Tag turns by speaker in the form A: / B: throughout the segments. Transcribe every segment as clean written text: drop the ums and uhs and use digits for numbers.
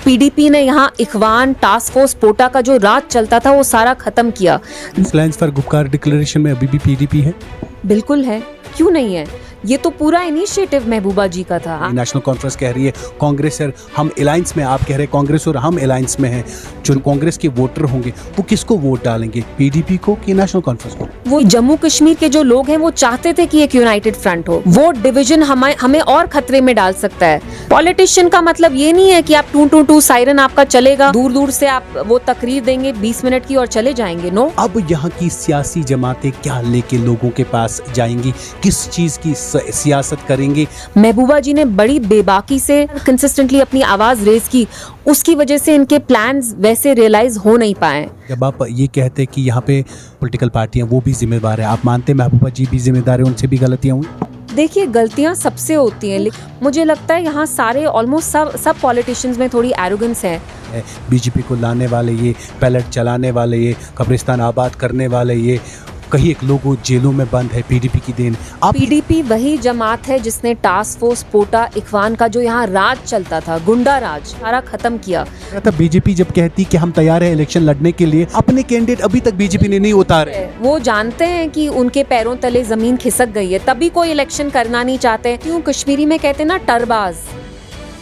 A: PDP ने यहाँ इखवान task force पोटा का जो राज चलता था वो सारा खत्म किया।
B: लायंस फॉर गुपकार डिक्लेरेशन में अभी भी पीडीपी है?
A: बिल्कुल है, क्यों नहीं है? ये तो पूरा इनिशिएटिव महबूबा जी का था।
B: नेशनल कॉन्फ्रेंस कह रही है कांग्रेस और हम अलायंस में, आप कह रहे हैं कांग्रेस और हम अलायंस में हैं। जो कांग्रेस के वोटर होंगे वो किसको वोट डालेंगे, पीडीपी को कि नेशनल कॉन्फ्रेंस को?
A: वो जम्मू कश्मीर के जो लोग हैं वो चाहते थे कि एक यूनाइटेड फ्रंट हो। वोट डिवीजन हमें और खतरे में डाल सकता है। पॉलिटिशियन का मतलब ये नहीं है कि आप टू टू टू सायरन आपका चलेगा, दूर दूर से आप वो तकरीर देंगे 20 मिनट की और चले जाएंगे। नो,
B: अब यहाँ की सियासी जमातें क्या लेके लोगों के पास जाएंगी, किस चीज की सियासत करेंगे?
A: महबूबा जी ने बड़ी बेबाकी से कंसिस्टेंटली अपनी आवाज रेज की, उसकी वजह से इनके प्लान्स वैसे रियलाइज हो नहीं पाए।
B: जब आप ये कहते हैं कि यहाँ पे पॉलिटिकल पार्टियां वो भी जिम्मेदार है, आप मानते हैं महबूबा जी भी जिम्मेदार है, उनसे भी गलतियां हुई?
A: देखिए, गलतियां सबसे होती हैं, लेकिन मुझे लगता है यहाँ सारे ऑलमोस्ट सब पॉलिटिशियंस में थोड़ी एरोगेंस है।
B: बीजेपी को लाने वाले ये, पैलेट चलाने वाले ये, कब्रिस्तान आबाद करने वाले ये, कहीं एक लोगों जेलों में बंद है, पीडीपी की देन।
A: पीडीपी वही जमात है जिसने टास्क फोर्स पोटा इखवान का जो यहाँ राज चलता था, गुंडा राज, सारा खत्म किया।
B: बीजेपी जब कहती कि हम तैयार है इलेक्शन लड़ने के लिए, अपने कैंडिडेट अभी तक बीजेपी ने नहीं उतारे।
A: वो जानते हैं कि उनके पैरों तले जमीन खिसक गई है, तभी कोई इलेक्शन करना नहीं चाहते। क्यों? कश्मीरी में कहते हैं ना टरबाज,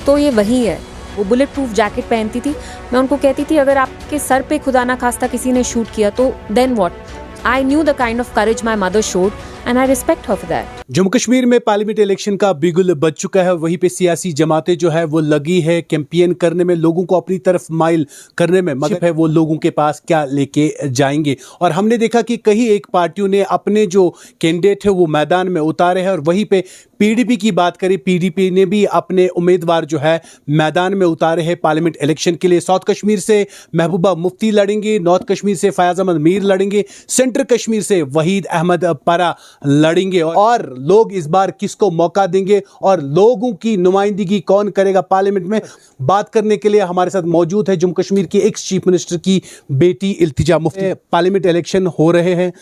A: तो ये वही है। वो बुलेट प्रूफ जैकेट पहनती थी। मैं उनको कहती थी अगर आपके सर पे खुदा ना खास्ता किसी ने शूट किया तो then what? I knew the kind of courage my mother showed and I respect her for that.
B: Jammu Kashmir में पार्लियामेंट इलेक्शन का बिगुल बज चुका है, वहीं पे सियासी जमातें जो है वो लगी है कैंपेन करने में, लोगों को अपनी तरफ माइल करने में, मगर है वो लोगों के पास क्या लेके जाएंगे। और हमने देखा कि कई एक पार्टियों ने अपने जो कैंडिडेट है वो मैदान में उतारे हैं, और वहीं पे पीडीपी की बात करें, पीडीपी ने भी अपने उम्मीदवार जो है मैदान में उतारे हैं पार्लियामेंट इलेक्शन के लिए। साउथ कश्मीर से महबूबा मुफ्ती लड़ेंगे, नॉर्थ कश्मीर से फयाज अहमद मीर लड़ेंगे, सेंट्रल कश्मीर से वहीद अहमद परा लड़ेंगे। और लोग इस बार किसको मौका देंगे और लोगों की नुमाइंदगी कौन करेगा पार्लियामेंट में, बात करने के लिए हमारे साथ मौजूद है जम्मू कश्मीर की एक्स चीफ मिनिस्टर की बेटी इल्तिजा मुफ्ती। पार्लियामेंट इलेक्शन हो रहे हैं,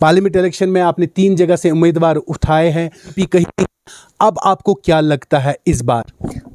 B: पार्लियामेंट इलेक्शन में आपने 3 जगह से उम्मीदवार उठाए हैं, कहीं अब आपको क्या लगता है इस बार?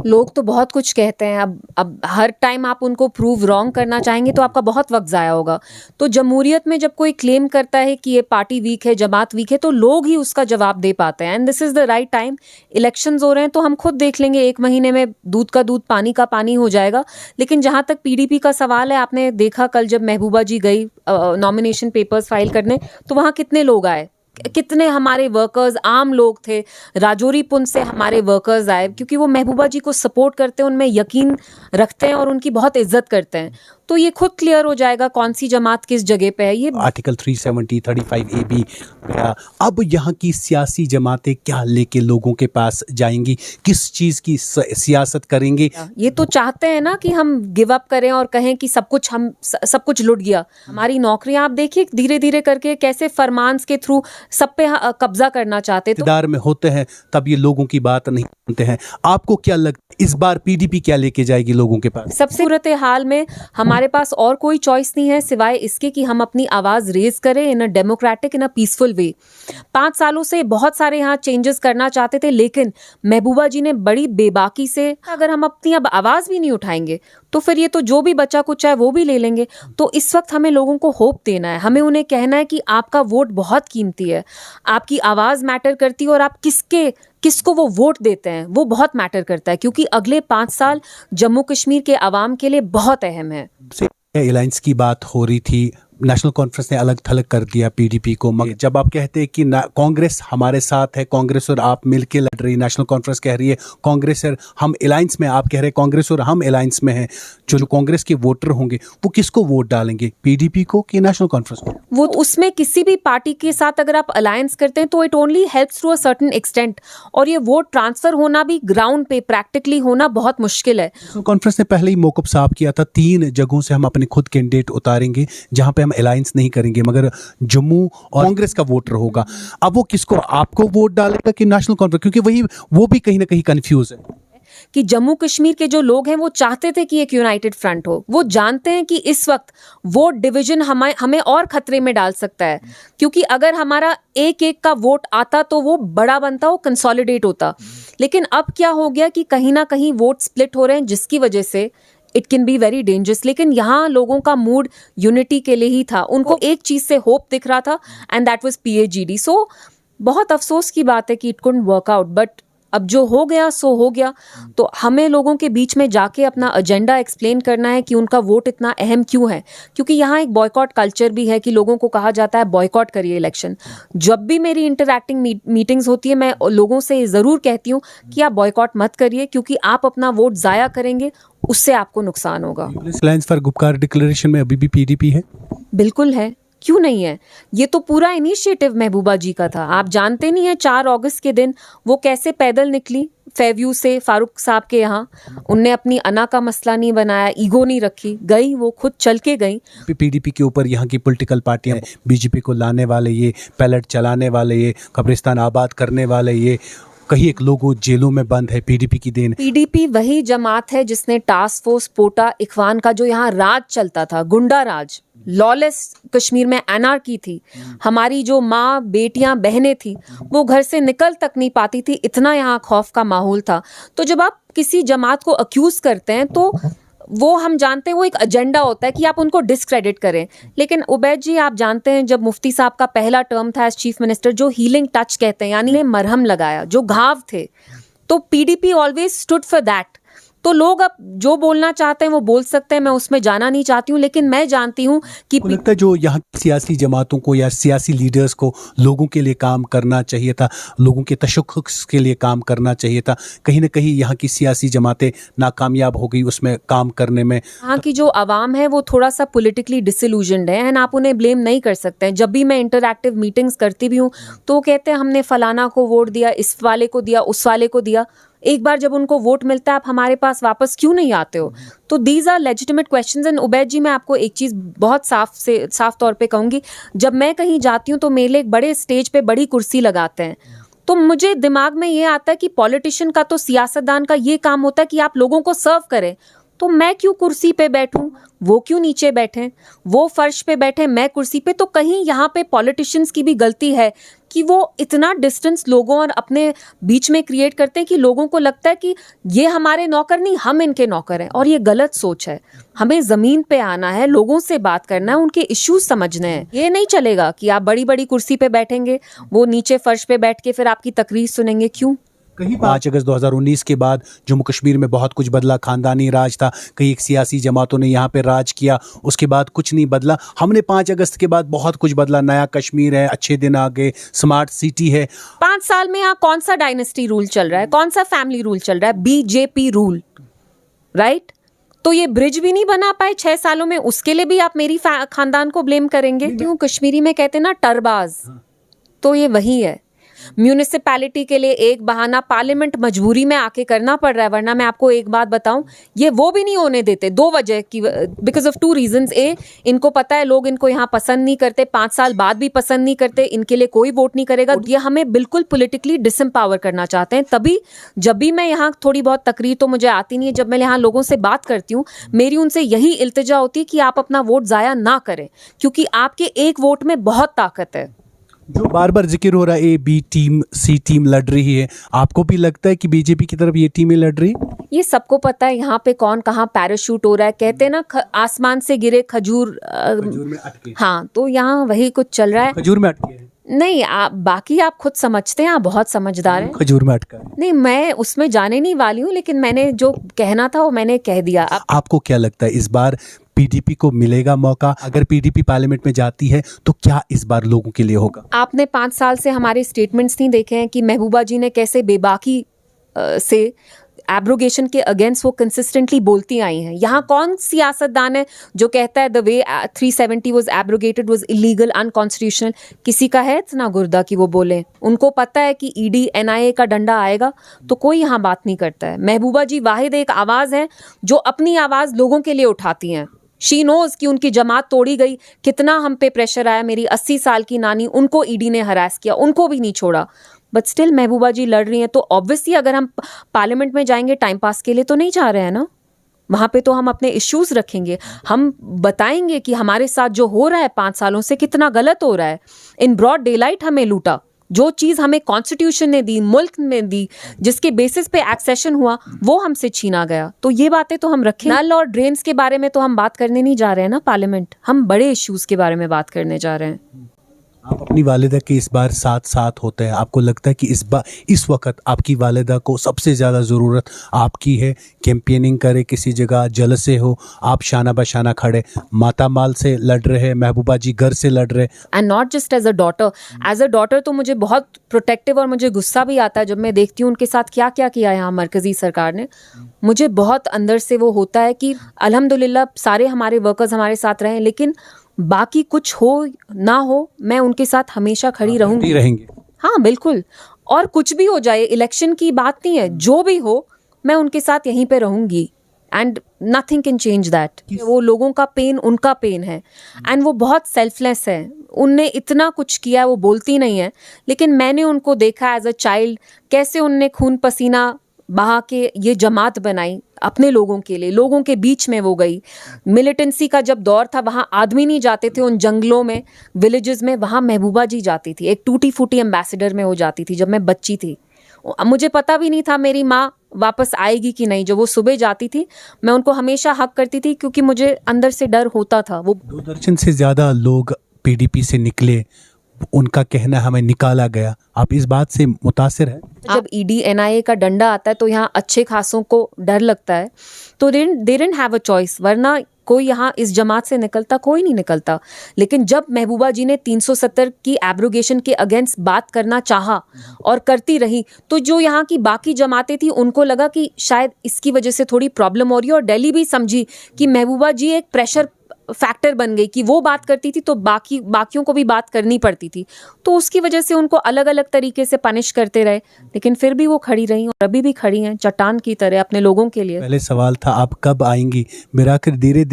A: लोग तो बहुत कुछ कहते हैं, अब हर टाइम आप उनको प्रूव रॉन्ग करना चाहेंगे तो आपका बहुत वक्त ज़ाया होगा। तो जमहूरियत में जब कोई क्लेम करता है कि ये पार्टी वीक है, जमात वीक है, तो लोग ही उसका जवाब दे पाते हैं। And this is the right time. Elections हो रहे हैं तो हम खुद देख लेंगे, 1 महीने में दूध का दूध पानी का पानी हो जाएगा। लेकिन जहाँ तक पीडीपी का सवाल है, आपने देखा कल जब महबूबा जी गई नॉमिनेशन पेपर्स फाइल करने, तो वहाँ कितने लोग आए, कितने हमारे वर्कर्स, आम लोग थे। राजौरी पुंछ से हमारे वर्कर्स आए क्योंकि वो महबूबा जी को सपोर्ट करते हैं, उनमें यकीन रखते हैं और उनकी बहुत इज्जत करते हैं। तो ये खुद क्लियर हो जाएगा कौन सी जमात किस जगह पे है। ये
B: आर्टिकल 370 35A भी गया। अब यहाँ की सियासी जमातें क्या लेके लोगों के पास जाएंगी, किस चीज की सियासत करेंगे?
A: ये तो चाहते हैं ना कि हम गिव अप करें और कहें कि सब कुछ लुट गया, हमारी नौकरियां। आप देखिए धीरे धीरे करके कैसे फरमान्स के थ्रू सब पे कब्जा करना चाहते।
B: इक़्तिदार में होते हैं तब ये लोगों की बात नहीं सुनते हैं। आपको क्या लगता है इस बार पीडीपी क्या लेके जाएगी लोगों के पास?
A: सबसे सूरत हाल में हमारे पास और कोई चॉइस नहीं है सिवाय इसके कि हम अपनी आवाज रेज करें इन a democratic, in a peaceful वे। 5 सालों से बहुत सारे यहाँ चेंजेस करना चाहते थे, लेकिन महबूबा जी ने बड़ी बेबाकी से, अगर हम अपनी अब आवाज भी नहीं उठाएंगे तो फिर ये तो जो भी बचा कुछ है वो भी ले लेंगे। तो इस वक्त हमें लोगों को होप देना है, हमें उन्हें कहना है कि आपका वोट बहुत कीमती है, आपकी आवाज मैटर करती है, और आप किसको वो वोट देते हैं वो बहुत मैटर करता है, क्योंकि अगले 5 साल जम्मू कश्मीर के अवाम के लिए बहुत अहम है।
B: अलायंस की बात हो रही थी, नेशनल कॉन्फ्रेंस ने अलग थलग कर दिया पीडीपी को, मगर जब आप कहते हैं कि कांग्रेस हमारे साथ है, कांग्रेस और आप मिलके लड़ रही, नेशनल कॉन्फ्रेंस कह रही है कांग्रेस और हम अलायंस में, आप कह रहे हैं कांग्रेस और हम अलायंस में हैं, जो कांग्रेस के वोटर होंगे वो किसको वोट डालेंगे, पीडीपी को कि नेशनल कॉन्फ्रेंस को?
A: वो उसमें किसी भी पार्टी के साथ अगर आप अलायंस करते हैं तो it only helps to a certain extent, और ये वोट ट्रांसफर होना भी ग्राउंड पे प्रैक्टिकली होना बहुत मुश्किल है।
B: नेशनल कॉन्फ्रेंस ने पहले ही मौक़िफ़ साफ किया था, 3 जगहों से हम अपने खुद कैंडिडेट उतारेंगे जहां पे हम अलायंस नहीं करेंगे, मगर जम्मू और कांग्रेस का वोटर होगा। अब वो किसको, आपको वोट डालेगा कि नेशनल कॉन्फ्रेंस? क्योंकि वो भी कहीं ना कहीं कंफ्यूज है
A: कि जम्मू कश्मीर के जो लोग हैं वो चाहते थे कि एक यूनाइटेड फ्रंट हो। वो जानते हैं कि इस वक्त वोट डिवीजन हमें और खतरे में डाल सकता है, क्योंकि अगर हमारा एक का वोट आता तो वो बड़ा बनता, वो कंसोलिडेट होता। लेकिन अब क्या हो गया कि कहीं ना कहीं वोट स्प्लिट हो रहे हैं, जिसकी वजह से it can be very dangerous. लेकिन यहाँ लोगों का मूड यूनिटी के लिए ही था, उनको एक चीज से होप दिख रहा था एंड दैट वाज PAGD। सो बहुत अफसोस की बात है कि it couldn't work out, but अब जो हो गया सो हो गया। तो हमें लोगों के बीच में जाके अपना एजेंडा एक्सप्लेन करना है कि उनका वोट इतना अहम क्यों है, क्योंकि यहाँ एक बॉयकॉट कल्चर भी है कि लोगों को कहा जाता है बॉयकॉट करिए इलेक्शन। जब भी मेरी इंटरैक्टिंग मीटिंग्स होती है मैं लोगों से ज़रूर कहती हूँ कि आप बॉयकॉट मत करिए, क्योंकि आप अपना वोट ज़ाया करेंगे, उससे आपको नुकसान होगा।
B: अलायंस फॉर गुपकार डिक्लेरेशन में अभी भी PDP है?
A: बिल्कुल है, क्यों नहीं है। ये तो पूरा इनिशिएटिव महबूबा जी का था। आप जानते नहीं है 4 अगस्त के दिन वो कैसे पैदल निकली फेव्यू से फारूक साहब के यहाँ। उनने अपनी अना का मसला नहीं बनाया, ईगो नहीं रखी, गई वो खुद चल के गई।
B: PDP के ऊपर यहाँ की पॉलिटिकल पार्टियां, BJP को लाने वाले, ये पैलेट चलाने वाले, ये कब्रिस्तान आबाद करने वाले, ये कहीं एक लोगों जेलों में बंद है, PDP की देन।
A: PDP वही जमात है जिसने टास्क फोर्स पोटा इखवान का जो यहाँ राज चलता था, गुंडा राज, लॉलेस कश्मीर में एनार्की थी। हमारी जो माँ बेटियां बहनें थी वो घर से निकल तक नहीं पाती थी, इतना यहाँ खौफ का माहौल था। तो जब आप किसी जमात को अक्यूज करते हैं तो वो हम जानते हैं वो एक एजेंडा होता है कि आप उनको डिस्क्रेडिट करें। लेकिन उबैद जी आप जानते हैं जब मुफ्ती साहब का पहला टर्म था एज चीफ मिनिस्टर, जो हीलिंग टच कहते हैं यानी मरहम लगाया जो घाव थे, तो PDP always stood for that. तो लोग अब जो बोलना चाहते हैं वो बोल सकते हैं, मैं उसमें जाना नहीं चाहती हूँ, लेकिन मैं जानती हूँ कि
B: लगता है जो यहाँ की सियासी जमातों को या सियासी लीडर्स को लोगों के लिए काम करना चाहिए था, लोगों के तशख्खुस के लिए काम करना चाहिए था। कहीं ना कहीं यहाँ की सियासी जमातें नाकामयाब हो गई उसमें काम करने में।
A: यहाँ की जो आवाम है वो थोड़ा सा पॉलिटिकली डिसइल्यूजन्ड है एंड आप उन्हें ब्लेम नहीं कर सकते हैं। जब भी मैं इंटरैक्टिव मीटिंग्स करती भी हूँ तो कहते हैं हमने फलाना को वोट दिया, इस वाले को दिया, उस वाले को दिया। एक बार जब उनको वोट मिलता है आप हमारे पास वापस क्यों नहीं आते हो? तो these are legitimate questions. And Ubaid ji मैं आपको एक चीज़ बहुत साफ तौर पे कहूँगी, जब मैं कहीं जाती हूँ तो मेरे लिए एक बड़े स्टेज पे बड़ी कुर्सी लगाते हैं, तो मुझे दिमाग में ये आता है कि पॉलिटिशियन का तो सियासतदान का ये काम होता है कि आप लोगों को सर्व करें। तो मैं क्यों कुर्सी पे बैठूं, वो क्यों नीचे बैठे, वो फर्श पे बैठे, मैं कुर्सी पे। तो कहीं यहाँ पे पॉलिटिशियंस की भी गलती है कि वो इतना डिस्टेंस लोगों और अपने बीच में क्रिएट करते हैं कि लोगों को लगता है कि ये हमारे नौकर नहीं, हम इनके नौकर हैं। और ये गलत सोच है। हमें जमीन पे आना है, लोगों से बात करना है, उनके इश्यूज समझने हैं। ये नहीं चलेगा कि आप बड़ी बड़ी कुर्सी पे बैठेंगे, वो नीचे फर्श पे बैठ के फिर आपकी तकरीर सुनेंगे। क्यों?
B: कहीं 5 अगस्त 2019 के बाद जम्मू कश्मीर में बहुत कुछ बदला, खानदानी राज था, कई एक सियासी जमातों ने यहाँ पे राज किया, उसके बाद कुछ नहीं बदला। हमने 5 अगस्त के बाद बहुत कुछ बदला, नया कश्मीर है, अच्छे दिन आ गए, स्मार्ट सिटी है।
A: 5 साल में यहाँ कौन सा डायनेस्टी रूल चल रहा है, कौन सा फैमिली रूल चल रहा है? BJP rule, right? तो ये ब्रिज भी नहीं बना पाए 6 सालों में, उसके लिए भी आप मेरी खानदान को ब्लेम करेंगे? क्यों? कश्मीरी में कहते हैं ना टरबाज, तो ये वही है। म्यूनिसिपैलिटी के लिए एक बहाना पार्लियामेंट मजबूरी में आके करना पड़ रहा है, वरना मैं आपको एक बात बताऊं, ये वो भी नहीं होने देते। 2 वजह की, बिकॉज ऑफ 2 रीजंस। ए, इनको पता है लोग इनको यहाँ पसंद नहीं करते, 5 साल बाद भी पसंद नहीं करते, इनके लिए कोई वोट नहीं करेगा। ये हमें बिल्कुल पॉलिटिकली डिसएम्पावर करना चाहते हैं। तभी जब भी मैं यहाँ थोड़ी बहुत तकरीर तो मुझे आती नहीं है, जब मैं यहाँ लोगों से बात करती हूँ मेरी उनसे यही इल्तिजा होती है कि आप अपना वोट जाया ना करें, क्योंकि आपके एक वोट में बहुत ताकत है।
B: जो बार बार जिक्र हो रहा है A, B team, C team लड़ रही है, आपको भी लगता है कि BJP की तरफ ये टीमें लड़ रही?
A: ये सबको पता है यहाँ पे कौन कहाँ पैराशूट हो रहा है। कहते हैं ना आसमान से गिरे खजूर
B: में अटके।
A: हाँ, तो यहाँ वही कुछ चल रहा है।
B: खजूर में अटके हैं?
A: नहीं, आप बाकी आप खुद समझते हैं, आप बहुत समझदार हैं।
B: खजूर में अटका है।
A: नहीं, मैं उसमें जाने नहीं वाली हूँ, लेकिन मैंने जो कहना था वो मैंने कह दिया।
B: आपको क्या लगता है इस बार PDP को मिलेगा मौका? अगर PDP पार्लियामेंट में जाती है तो क्या इस बार लोगों के लिए होगा?
A: आपने 5 साल से हमारे स्टेटमेंट्स नहीं देखे हैं कि महबूबा जी ने कैसे बेबाकी से एब्रोगेशन के अगेंस्ट वो कंसिस्टेंटली बोलती आई हैं। यहाँ कौन सियासतदान है जो कहता है the way 370 was abrogated was illegal, unconstitutional? किसी का है इतना गुर्दा कि वो बोले? उनको पता है कि ED NIA का डंडा आएगा, तो कोई यहाँ बात नहीं करता है। महबूबा जी वाहिद एक आवाज़ है जो अपनी आवाज़ लोगों के लिए उठाती हैं। शी नोज कि उनकी जमात तोड़ी गई, कितना हम पे प्रेशर आया। मेरी 80 साल की नानी, उनको ED ने हरास किया, उनको भी नहीं छोड़ा, बट स्टिल महबूबा जी लड़ रही हैं। तो ऑब्वियसली अगर हम पार्लियामेंट में जाएंगे टाइम पास के लिए तो नहीं जा रहे हैं ना, वहाँ पे तो हम अपने इश्यूज रखेंगे, हम बताएंगे कि हमारे साथ जो हो रहा है 5 सालों से कितना गलत हो रहा है। इन ब्रॉड डे लाइट हमें लूटा, जो चीज़ हमें कॉन्स्टिट्यूशन ने दी, मुल्क ने दी, जिसके बेसिस पे एक्सेशन हुआ, वो हमसे छीना गया। तो ये बातें तो हम रखें। नल और ड्रेन्स के बारे में तो हम बात करने नहीं जा रहे हैं ना पार्लियामेंट, हम बड़े इश्यूज के बारे में बात करने जा रहे हैं।
B: आप अपनी वालिदा के इस बार साथ साथ होते हैं, आपको लगता है कि इस वक्त आपकी वालिदा को सबसे ज़्यादा ज़रूरत आपकी है? कैंपेनिंग करे किसी जगह, जलसे हो, आप शाना बशाना खड़े, माता माल से लड़ रहे, महबूबा जी घर से लड़ रहे।
A: And not just as a daughter तो मुझे बहुत प्रोटेक्टिव और मुझे गुस्सा भी आता है जब मैं देखती हूँ उनके साथ क्या क्या किया यहाँ मरकजी सरकार ने। मुझे बहुत अंदर से वो होता है कि अल्हम्दुलिल्लाह सारे हमारे वर्कर्स हमारे साथ रहे, लेकिन बाकी कुछ हो ना हो मैं उनके साथ हमेशा खड़ी रहूंगी।
B: रहेंगे।
A: हाँ बिल्कुल, और कुछ भी हो जाए, इलेक्शन की बात नहीं है, जो भी हो मैं उनके साथ यहीं पे रहूंगी and nothing can change that. वो लोगों का पेन उनका पेन है एंड वो बहुत सेल्फलेस है। उनने इतना कुछ किया, वो बोलती नहीं है, लेकिन मैंने उनको देखा एज अ चाइल्ड कैसे उनने खून पसीना बहा के ये जमात बनाई अपने लोगों के लिए, लोगों के बीच में वो गई। मिलिटेंसी का जब दौर था वहाँ आदमी नहीं जाते थे उन जंगलों में, विलेजेस में, वहाँ महबूबा जी जाती थी, एक टूटी फूटी एम्बेसडर में वो जाती थी जब मैं बच्ची थी। मुझे पता भी नहीं था मेरी माँ वापस आएगी कि नहीं। जो वो सुबह जाती थी मैं उनको हमेशा हक करती थी क्योंकि मुझे अंदर से डर होता था। वो
B: 2 दर्जन से ज़्यादा लोग पीडीपी से निकले, उनका कहना हमें निकाला गया, आप इस बात से मुतासिर है?
A: जब ईडी एनआईए का डंडा आता है तो यहाँ अच्छे खासों को डर लगता है, तो they didn't have a choice, वरना कोई यहाँ इस जमात से निकलता, कोई नहीं निकलता। लेकिन जब महबूबा जी ने 370 की एब्रोगेशन के अगेंस्ट बात करना चाहा और करती रही, तो जो यहाँ की बाकी जमातें थी उनको लगा कि शायद इसकी वजह से थोड़ी प्रॉब्लम हो रही है, और दिल्ली भी समझी कि महबूबा जी एक प्रेशर फैक्टर बन गई कि वो बात करती थी तो बाकियों को भी बात करनी पड़ती थी, तो उसकी वजह से उनको अलग अलग तरीके से पनिश करते रहे, लेकिन फिर भी वो खड़ी रही और अभी भी खड़ी हैं चट्टान की तरह अपने लोगों के लिए।
B: पहले सवाल था आप कब आएंगी, मेरा आखिर धीरे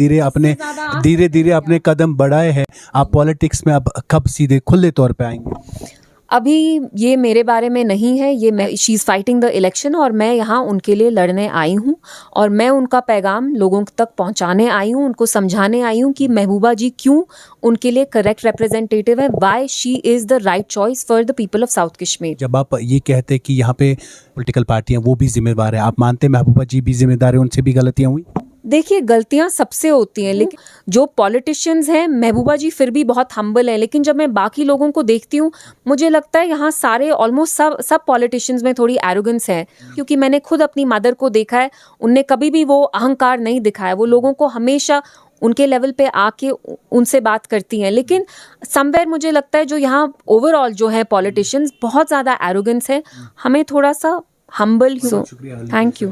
B: धीरे अपने कदम बढ़ाए हैं, आप पॉलिटिक्स में अब कब सीधे खुले तौर पे आएंगे?
A: अभी ये मेरे बारे में नहीं है, ये she is fighting the election और मैं यहाँ उनके लिए लड़ने आई हूँ, और मैं उनका पैगाम लोगों तक पहुँचाने आई हूँ, उनको समझाने आई हूँ कि महबूबा जी क्यों उनके लिए करेक्ट रिप्रेजेंटेटिव है, why she is the right choice for the people of south Kashmir.
B: जब आप ये कहते हैं कि यहाँ पे पॉलिटिकल पार्टियाँ वो भी जिम्मेदार है, आप मानते हैं महबूबा जी भी जिम्मेदार है, उनसे भी गलतियाँ हुई?
A: देखिए गलतियां सबसे होती हैं, लेकिन जो पॉलिटिशियंस हैं, महबूबा जी फिर भी बहुत हम्बल है, लेकिन जब मैं बाकी लोगों को देखती हूँ मुझे लगता है यहाँ सारे ऑलमोस्ट सब पॉलिटिशियंस में थोड़ी एरोगेंस है, क्योंकि मैंने खुद अपनी मदर को देखा है, उनने कभी भी वो अहंकार नहीं दिखाया, वो लोगों को हमेशा उनके लेवल पे आके उनसे बात करती हैं। लेकिन समवेयर मुझे लगता है जो यहाँ ओवरऑल जो है पॉलिटिशियंस बहुत ज़्यादा एरोगेंस है, हमें थोड़ा सा humble. Thank you.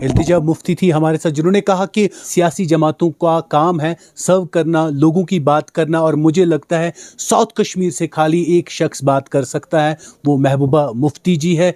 B: Iltija Mufti थी हमारे साथ, जिन्होंने कहा कि सियासी जमातों का काम है सर्व करना, लोगों की बात करना, और मुझे लगता है साउथ कश्मीर से खाली एक शख्स बात कर सकता है, वो महबूबा मुफ्ती जी है।